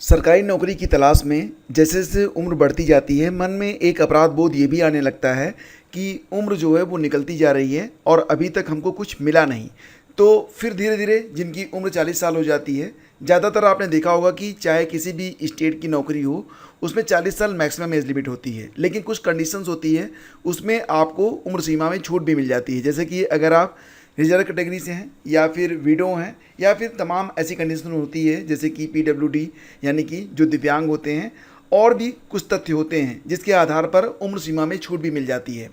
सरकारी नौकरी की तलाश में जैसे जैसे उम्र बढ़ती जाती है, मन में एक अपराध बोध ये भी आने लगता है कि उम्र जो है वो निकलती जा रही है और अभी तक हमको कुछ मिला नहीं। तो फिर धीरे धीरे जिनकी उम्र 40 साल हो जाती है, ज़्यादातर आपने देखा होगा कि चाहे किसी भी स्टेट की नौकरी हो, उसमें 40 साल मैक्सिमम एज लिमिट होती है। लेकिन कुछ कंडीशंस होती है, उसमें आपको उम्र सीमा में छूट भी मिल जाती है। जैसे कि अगर आप रिजर्व कैटेगरी से हैं या फिर विडो हैं या फिर तमाम ऐसी कंडीशन होती है जैसे कि पीडब्ल्यूडी यानी कि जो दिव्यांग होते हैं, और भी कुछ तथ्य होते हैं जिसके आधार पर उम्र सीमा में छूट भी मिल जाती है।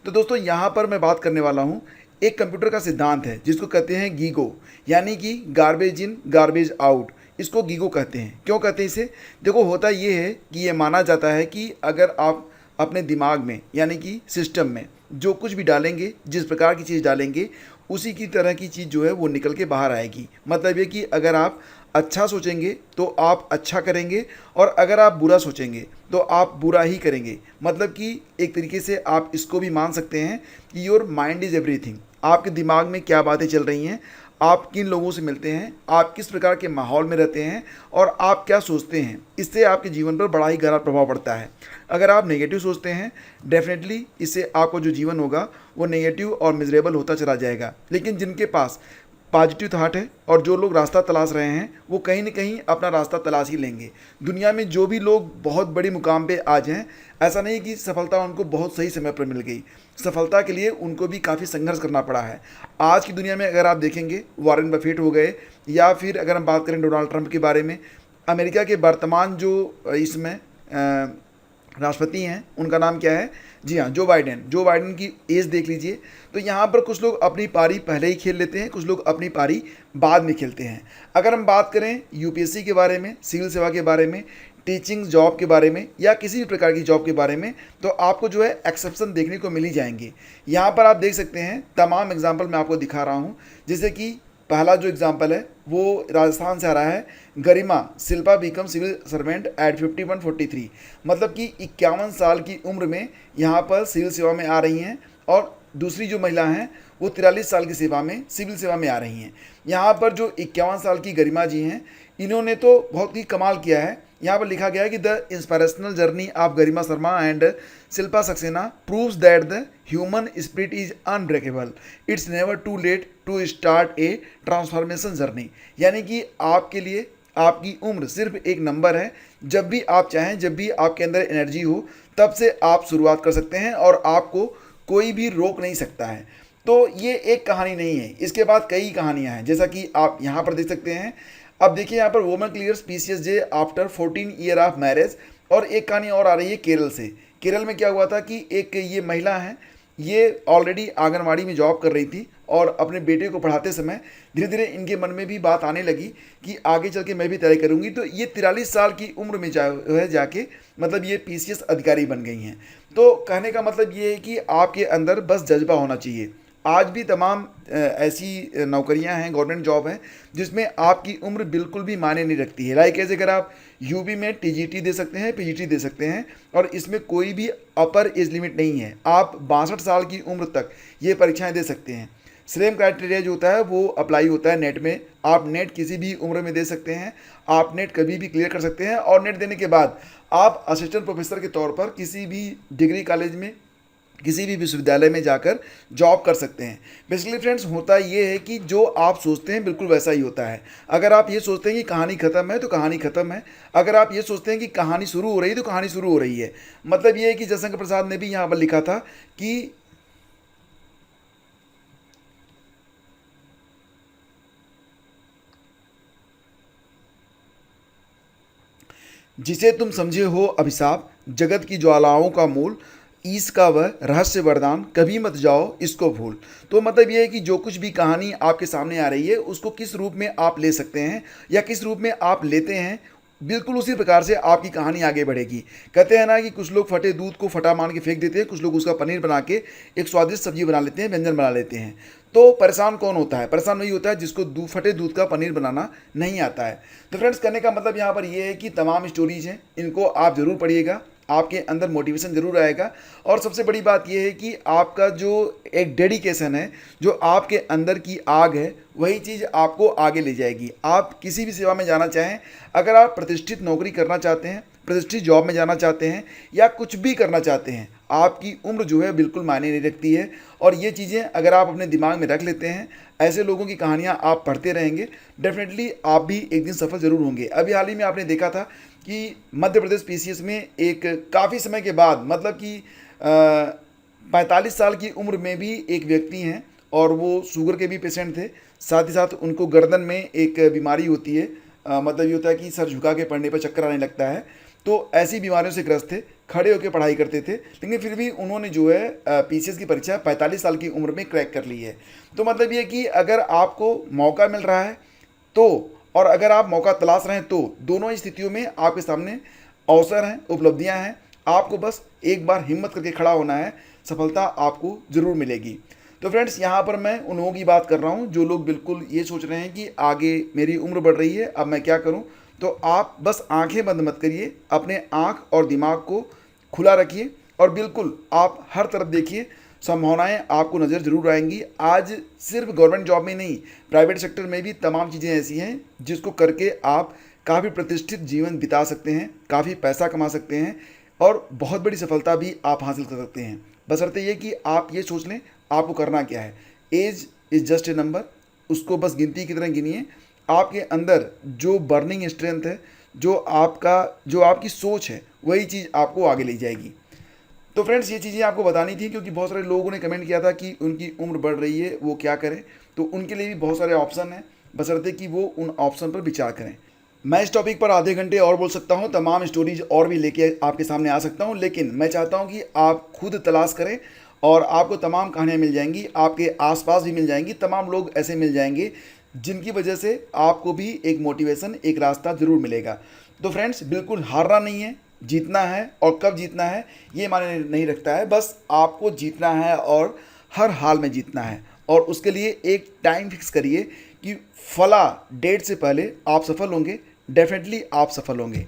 तो दोस्तों, यहाँ पर मैं बात करने वाला हूँ, एक कंप्यूटर का सिद्धांत है जिसको कहते हैं गीगो, यानी कि गार्बेज इन गार्बेज आउट। इसको गीगो कहते हैं। क्यों कहते हैं इसे? देखो, होता ये है कि ये माना जाता है कि अगर आप अपने दिमाग में यानी कि सिस्टम में जो कुछ भी डालेंगे, जिस प्रकार की चीज़ डालेंगे, उसी की तरह की चीज़ जो है वो निकल के बाहर आएगी। मतलब ये कि अगर आप अच्छा सोचेंगे तो आप अच्छा करेंगे, और अगर आप बुरा सोचेंगे तो आप बुरा ही करेंगे। मतलब कि एक तरीके से आप इसको भी मान सकते हैं कि योर माइंड इज़ एवरीथिंग। आपके दिमाग में क्या बातें चल रही हैं, आप किन लोगों से मिलते हैं, आप किस प्रकार के माहौल में रहते हैं, और आप क्या सोचते हैं, इससे आपके जीवन पर बड़ा ही गहरा प्रभाव पड़ता है। अगर आप नेगेटिव सोचते हैं, डेफिनेटली इससे आपको जो जीवन होगा वो नेगेटिव और मिजरेबल होता चला जाएगा। लेकिन जिनके पास पॉजिटिव थाट है और जो लोग रास्ता तलाश रहे हैं, वो कहीं ना कहीं अपना रास्ता तलाश ही लेंगे। दुनिया में जो भी लोग बहुत बड़ी मुकाम पे आज हैं, ऐसा नहीं कि सफलता उनको बहुत सही समय पर मिल गई। सफलता के लिए उनको भी काफ़ी संघर्ष करना पड़ा है। आज की दुनिया में अगर आप देखेंगे, वॉरेन बफेट हो गए, या फिर अगर हम बात करें डोनाल्ड ट्रंप के बारे में, अमेरिका के वर्तमान जो इसमें राष्ट्रपति हैं, उनका नाम क्या है? जी हाँ, जो बाइडेन। जो बाइडेन की एज देख लीजिए। तो यहाँ पर कुछ लोग अपनी पारी पहले ही खेल लेते हैं, कुछ लोग अपनी पारी बाद में खेलते हैं। अगर हम बात करें यूपीएससी के बारे में, सिविल सेवा के बारे में, टीचिंग जॉब के बारे में, या किसी भी प्रकार की जॉब के बारे में, तो आपको जो है एक्सेप्शन देखने को मिल ही जाएंगे। यहाँ पर आप देख सकते हैं, तमाम एग्जाम्पल मैं आपको दिखा रहा हूँ। जैसे कि पहला जो एग्जाम्पल है वो राजस्थान से आ रहा है। Garima Shilpa become civil servant at 5143। मतलब कि 51 साल की उम्र में यहाँ पर सिविल सेवा में आ रही हैं, और दूसरी जो महिला हैं वो 43 साल की सेवा में सिविल सेवा में आ रही हैं। यहाँ पर जो 51 साल की गरिमा जी हैं, इन्होंने तो बहुत ही कमाल किया है। यहाँ पर लिखा गया है कि the inspirational journey of Garima Sharma and Shilpa Saxena proves that the human spirit is unbreakable. It's never too late to start a transformation journey. यानी कि आपके लिए आपकी उम्र सिर्फ एक नंबर है। जब भी आप चाहें, जब भी आपके अंदर एनर्जी हो, तब से आप शुरुआत कर सकते हैं और आपको कोई भी रोक नहीं सकता है। तो ये एक कहानी नहीं है, इसके बाद कई कहानियाँ हैं, जैसा कि आप यहाँ पर देख सकते हैं। अब देखिए यहाँ पर woman clears PCS J after 14 year of marriage. और एक कहानी और आ रही है केरल से। केरल में क्या हुआ था कि एक ये महिला है, ये ऑलरेडी आंगनवाड़ी में जॉब कर रही थी, और अपने बेटे को पढ़ाते समय धीरे धीरे इनके मन में भी बात आने लगी कि आगे चल के मैं भी तैयारी करूंगी। तो ये 43 साल की उम्र में जाके मतलब ये पीसीएस अधिकारी बन गई हैं। तो कहने का मतलब ये है कि आपके अंदर बस जज्बा होना चाहिए। आज भी तमाम ऐसी नौकरियां हैं, गवर्नमेंट जॉब हैं, जिसमें आपकी उम्र बिल्कुल भी मायने नहीं रखती है। लाइक ऐसे अगर आप यूपी में टीजीटी दे सकते हैं, पीजीटी दे सकते हैं, और इसमें कोई भी अपर एज लिमिट नहीं है। आप 62 साल की उम्र तक ये परीक्षाएं दे सकते हैं। सेम क्राइटेरिया जो होता है वो अप्लाई होता है नेट में। आप नेट किसी भी उम्र में दे सकते हैं, आप नेट कभी भी क्लियर कर सकते हैं, और नेट देने के बाद आप असिस्टेंट प्रोफेसर के तौर पर किसी भी डिग्री कॉलेज में, किसी भी विश्वविद्यालय में जाकर जॉब कर सकते हैं। बेसिकली फ्रेंड्स, होता ये है कि जो आप सोचते हैं बिल्कुल वैसा ही होता है। अगर आप ये सोचते हैं कि कहानी ख़त्म है तो कहानी ख़त्म है। अगर आप ये सोचते हैं कि कहानी शुरू हो रही है तो कहानी शुरू हो रही है। मतलब ये है कि जयशंकर प्रसाद ने भी यहाँ पर लिखा था कि जिसे तुम समझे हो अभिशाप, जगत की ज्वालाओं का मूल, ईश का वह रहस्य वरदान, कभी मत जाओ इसको भूल। तो मतलब ये है कि जो कुछ भी कहानी आपके सामने आ रही है, उसको किस रूप में आप ले सकते हैं या किस रूप में आप लेते हैं, बिल्कुल उसी प्रकार से आपकी कहानी आगे बढ़ेगी। कहते हैं ना कि कुछ लोग फटे दूध को फटा मान के फेंक देते हैं, कुछ लोग उसका पनीर बना के एक स्वादिष्ट सब्जी बना लेते हैं, व्यंजन बना लेते हैं। तो परेशान कौन होता है? परेशान वही होता है जिसको फटे दूध का पनीर बनाना नहीं आता है। तो फ्रेंड्स, कहने का मतलब यहाँ पर ये है कि तमाम स्टोरीज हैं, इनको आप ज़रूर पढ़िएगा। आपके अंदर मोटिवेशन ज़रूर आएगा। और सबसे बड़ी बात यह है कि आपका जो एक डेडिकेशन है, जो आपके अंदर की आग है, वही चीज़ आपको आगे ले जाएगी। आप किसी भी सेवा में जाना चाहें, अगर आप प्रतिष्ठित नौकरी करना चाहते हैं, प्रतिष्ठित जॉब में जाना चाहते हैं या कुछ भी करना चाहते हैं, आपकी उम्र जो है बिल्कुल मायने नहीं रखती है। और ये चीज़ें अगर आप अपने दिमाग में रख लेते हैं, ऐसे लोगों की कहानियाँ आप पढ़ते रहेंगे, डेफिनेटली आप भी एक दिन सफल ज़रूर होंगे। अभी हाल ही में आपने देखा था कि मध्य प्रदेश पीसीएस में एक काफ़ी समय के बाद, मतलब कि 45 साल की उम्र में भी एक व्यक्ति हैं और वो शुगर के भी पेशेंट थे। साथ ही साथ उनको गर्दन में एक बीमारी होती है, मतलब ये होता है कि सर झुका के पढ़ने पर चक्कर आने लगता है। तो ऐसी बीमारियों से ग्रस्त थे, खड़े होकर पढ़ाई करते थे, लेकिन फिर भी उन्होंने जो है पीसीएस की परीक्षा 45 साल की उम्र में क्रैक कर ली है। तो मतलब ये कि अगर आपको मौका मिल रहा है तो, और अगर आप मौका तलाश रहे हैं तो, दोनों ही स्थितियों में आपके सामने अवसर हैं, उपलब्धियां हैं। आपको बस एक बार हिम्मत करके खड़ा होना है, सफलता आपको ज़रूर मिलेगी। तो फ्रेंड्स, यहाँ पर मैं उन लोगों की बात कर रहा हूँ जो लोग बिल्कुल ये सोच रहे हैं कि आगे मेरी उम्र बढ़ रही है, अब मैं क्या करूँ। तो आप बस आंखें बंद मत करिए, अपने आँख और दिमाग को खुला रखिए और बिल्कुल आप हर तरफ देखिए, संभावनाएं आपको नज़र ज़रूर आएंगी। आज सिर्फ गवर्नमेंट जॉब में नहीं, प्राइवेट सेक्टर में भी तमाम चीज़ें ऐसी हैं जिसको करके आप काफ़ी प्रतिष्ठित जीवन बिता सकते हैं, काफ़ी पैसा कमा सकते हैं और बहुत बड़ी सफलता भी आप हासिल कर सकते हैं। बशर्ते ये कि आप ये सोच लें आपको करना क्या है। Age is just a number, उसको बस गिनती की तरह गिनिए। आपके अंदर जो बर्निंग स्ट्रेंथ है, जो आपकी सोच है, वही चीज़ आपको आगे ले जाएगी। तो फ्रेंड्स, ये चीज़ें आपको बतानी थी क्योंकि बहुत सारे लोगों ने कमेंट किया था कि उनकी उम्र बढ़ रही है, वो क्या करें। तो उनके लिए भी बहुत सारे ऑप्शन हैं, बशर्ते कि वो उन ऑप्शन पर विचार करें। मैं इस टॉपिक पर आधे घंटे और बोल सकता हूँ, तमाम स्टोरीज और भी लेके आपके सामने आ सकता हूँ, लेकिन मैं चाहता हूँ कि आप खुद तलाश करें और आपको तमाम कहानियाँ मिल जाएंगी, आपके आसपास भी मिल जाएंगी, तमाम लोग ऐसे मिल जाएंगे जिनकी वजह से आपको भी एक मोटिवेशन, एक रास्ता ज़रूर मिलेगा। तो फ्रेंड्स, बिल्कुल हारना नहीं है, जीतना है। और कब जीतना है ये मायने नहीं रखता है, बस आपको जीतना है और हर हाल में जीतना है। और उसके लिए एक टाइम फिक्स करिए कि फला डेट से पहले आप सफल होंगे, डेफिनेटली आप सफल होंगे।